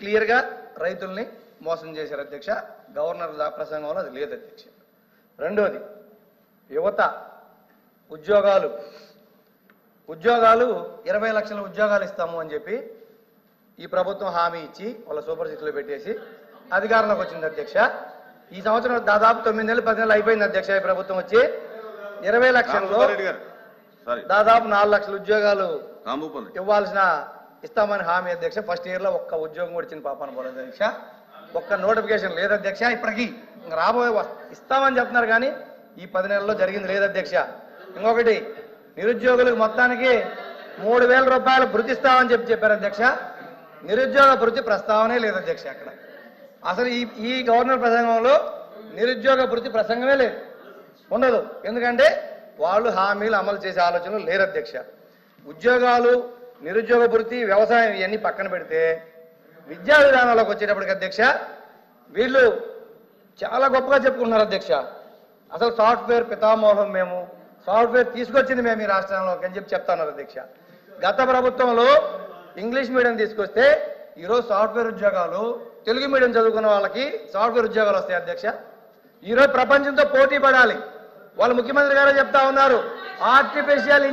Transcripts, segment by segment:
క్లియర్గా రైతుల్ని మోసం చేశారు అధ్యక్ష. గవర్నర్ ప్రసంగంలో అది లేదు అధ్యక్ష. రెండోది యువత ఉద్యోగాలు 20 లక్షల ఉద్యోగాలు ఇస్తాము అని చెప్పి ఈ ప్రభుత్వం హామీ ఇచ్చి వాళ్ళ సూపర్ సిక్స్లో పెట్టేసి అధికారంలోకి వచ్చింది అధ్యక్ష. ఈ సంవత్సరం దాదాపు 9 నెలలు 10 నెలలు అయిపోయింది అధ్యక్ష. ఈ ప్రభుత్వం వచ్చి 20 లక్షల్లో దాదాపు 4 లక్షల ఉద్యోగాలు ఇస్తామని హామీ అధ్యక్ష. ఫస్ట్ ఇయర్లో ఒక్క ఉద్యోగం కూడా ఇచ్చిన పాపాన పోలేదు అధ్యక్ష. ఒక్క నోటిఫికేషన్ లేదు అధ్యక్ష. ఇప్పటికీ రాబోయే ఇస్తామని చెప్తున్నారు కానీ ఈ 10 నెలల్లో జరిగింది లేదు అధ్యక్ష. ఇంకొకటి నిరుద్యోగులకు మొత్తానికి 3,000 రూపాయలు భృతి ఇస్తామని చెప్పారు అధ్యక్ష. నిరుద్యోగ భృతి ప్రస్తావనే లేదు అధ్యక్ష. అక్కడ అసలు ఈ గవర్నర్ ప్రసంగంలో నిరుద్యోగ భృతి ప్రసంగమే లేదు, ఉండదు. ఎందుకంటే వాళ్ళు హామీలు అమలు చేసే ఆలోచనలు లేరు అధ్యక్ష. ఉద్యోగాలు, నిరుద్యోగ భృతి, వ్యవసాయం ఇవన్నీ పక్కన పెడితే విద్యా విధానంలోకి వచ్చేటప్పటికి అధ్యక్ష వీళ్ళు చాలా గొప్పగా చెప్పుకుంటున్నారు అధ్యక్ష. అసలు సాఫ్ట్వేర్ పితామోహం మేము, సాఫ్ట్వేర్ తీసుకొచ్చింది మేము ఈ రాష్ట్రంలోకి అని చెప్తున్నారు అధ్యక్ష. గత ప్రభుత్వంలో ఇంగ్లీష్ మీడియం తీసుకొస్తే ఈరోజు సాఫ్ట్వేర్ ఉద్యోగాలు, తెలుగు మీడియం చదువుకున్న వాళ్ళకి సాఫ్ట్వేర్ ఉద్యోగాలు వస్తాయి అధ్యక్ష. ఈరోజు ప్రపంచంతో పోటీ పడాలి. వాళ్ళు ముఖ్యమంత్రి గారు చెప్తా ఉన్నారు ఆర్టిఫిషియల్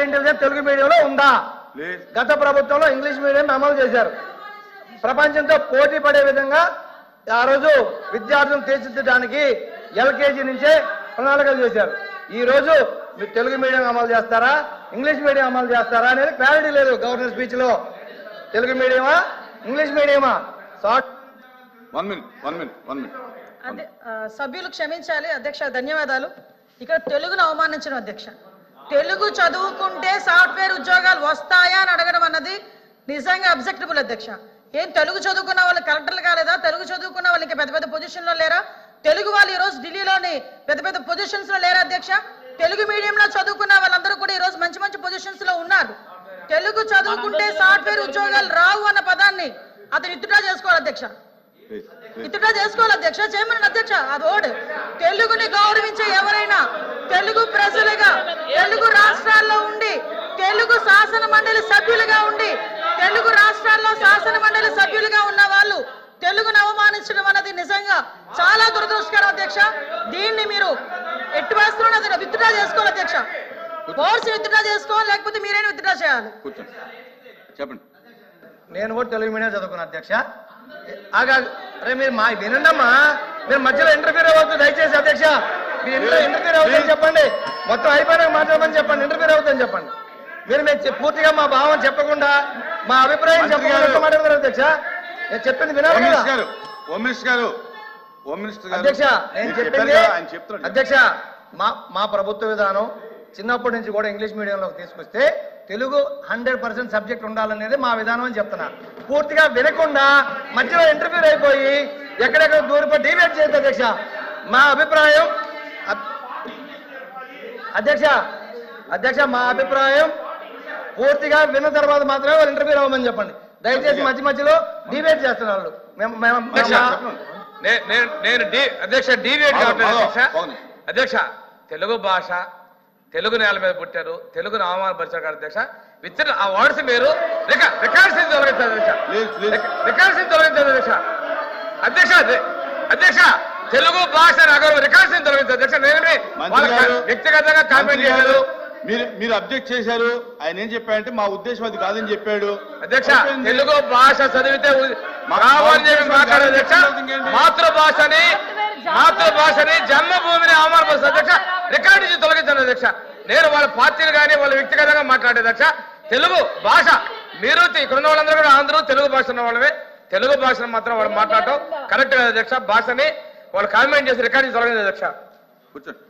ఇంటెలిజెన్స్ తెలుగు మీడియంలో ఉందా? గత ప్రభుత్వంలో ఇంగ్లీష్ మీడియం అమలు చేశారు. ప్రపంచంతో పోటీ పడే విధంగా ఆ రోజు విద్యార్థులను తీర్చిదిద్దడానికి ఎల్కేజీ నుంచే ప్రణాళికలు చేశారు. ఈ రోజు మీరు తెలుగు మీడియం అమలు చేస్తారా, ఇంగ్లీష్ మీడియం అమలు చేస్తారా అనేది క్లారిటీ లేదు గవర్నర్ స్పీచ్ లో. తెలుగు మీడియమా, ఇంగ్లీష్ మీడియమా? సభ్యులు క్షమించాలి అధ్యక్ష. ధన్యవాదాలు. ఇక్కడ తెలుగును అవమానించడం అధ్యక్ష. తెలుగు చదువుకుంటే సాఫ్ట్వేర్ ఉద్యోగాలు వస్తాయా అని అడగడం అన్నది నిజంగా అబ్జెక్టబుల్ అధ్యక్ష. ఏం తెలుగు చదువుకున్న వాళ్ళు కలెక్టర్లు కాలేదా? తెలుగు చదువుకున్న వాళ్ళు ఇంకా పెద్ద పెద్ద పొజిషన్ లో లేరా? తెలుగు వాళ్ళు ఈ రోజు ఢిల్లీలోని పెద్ద పెద్ద పొజిషన్స్ లో లేరా అధ్యక్ష? తెలుగు మీడియంలో చదువుకున్న వాళ్ళందరూ కూడా ఈ రోజు మంచి మంచి పొజిషన్స్ లో ఉన్నారు. తెలుగు చదువుకుంటే సాఫ్ట్వేర్ ఉద్యోగాలు రావు అన్న పదాన్ని అతను ఇత్తుడా చేసుకోవాలి అధ్యక్ష. ఇత్తుడా చేసుకోవాలి అధ్యక్ష. చేయమని అధ్యక్ష. అది ఓడ్ తెలుగుని గౌరవించే ఎవరైనా తెలుగు ప్రజలుగా, తెలుగు రాష్ట్రాల్లో ఉండి, తెలుగు శాసన మండలి సభ్యులుగా ఉండి, తెలుగు రాష్ట్రాల్లో శాసన మండలి సభ్యులుగా ఉన్న వాళ్ళు తెలుగును అవమానించడం అన్నది నిజంగా చాలా దురదృష్టకరం అధ్యక్ష. దీన్ని మీరు ఎట్టి వేస్తున్నది విత్డ్రా చేసుకోవాలి అధ్యక్ష. ఫోర్స్ విత్డ్రా చేసుకోవాలి, లేకపోతే మీరైనా విత్డ్రా చేయాలి. చెప్పండి. నేను కూడా తెలుగు మీడియం చదువుకున్నా అధ్యక్ష. అరే మీరు మా వినండమ్మా, మీరు మధ్యలో ఇంటర్ఫీర్ అవ్వద్దు దయచేసి అధ్యక్ష. మీరు ఇంటర్ఫీర్ అవుతుందని చెప్పండి, మొత్తం అయిపోయినాక మాట్లాడమని చెప్పండి. ఇంటర్ఫీర్ అవుతుందని చెప్పండి. మీరు పూర్తిగా మా భావం చెప్పకుండా, మా అభిప్రాయం చెప్పకుండా మాట్లాడతారు అధ్యక్ష. నేను చెప్పింది వినాలి కదా అధ్యక్ష. నేను చెప్పింది అధ్యక్ష, మా ప్రభుత్వ విధానం చిన్నప్పటి నుంచి కూడా ఇంగ్లీష్ మీడియంలోకి తీసుకొస్తే తెలుగు 100% సబ్జెక్ట్ ఉండాలనేది మా విధానం అని చెప్తున్నా. పూర్తిగా వినకుండా మధ్యలో ఇంటర్ఫీర్ అయిపోయి ఎక్కడెక్కడ దూరిపోయి డిబేట్ చేయొద్దు అధ్యక్ష. మా అభిప్రాయం అధ్యక్ష మా అభిప్రాయం పూర్తిగా విన్న తర్వాత మాత్రమే వాళ్ళు ఇంటర్ఫీర్ అవ్వమని చెప్పండి దయచేసి. మధ్యలో డిబేట్ చేస్తున్నారు అధ్యక్ష. తెలుగు భాష, తెలుగు నేల మీద పుట్టారు, తెలుగును అవమానపరిచారు అధ్యక్ష. విత్ ఆ వర్డ్స్ మీరు రికార్డ్స్ తొలగించారు అధ్యక్ష. అధ్యక్ష తెలుగు భాష రికార్డ్స్ తొలగించారు అధ్యక్ష. నేనే వ్యక్తిగతంగా కామెంట్ చేయలేదు. మీరు అబ్జెక్ట్ చేశారు. ఆయన ఏం చెప్పాడంటే మా ఉద్దేశం అది కాదని చెప్పాడు అధ్యక్ష. తెలుగు భాష చదివితే మాట్లాడే అధ్యక్ష. మాతృభాషని జన్మభూమిని అవమానపరుస్తారు అధ్యక్ష. రికార్డు నుంచి తొలగించాను అధ్యక్ష. నేను వాళ్ళ పార్టీలు కానీ వాళ్ళ వ్యక్తిగతంగా మాట్లాడే అధ్యక్ష. తెలుగు భాష మీరు ఇక్కడ ఉన్న వాళ్ళందరూ కూడా అందరూ తెలుగు భాష ఉన్న వాళ్ళమే. తెలుగు భాషను మాత్రం వాళ్ళు మాట్లాడటం కరెక్ట్ కదా అధ్యక్ష. భాషని వాళ్ళు కామెంట్ చేసి రికార్డు నుంచి తొలగించారు అధ్యక్ష. కూర్చోండి.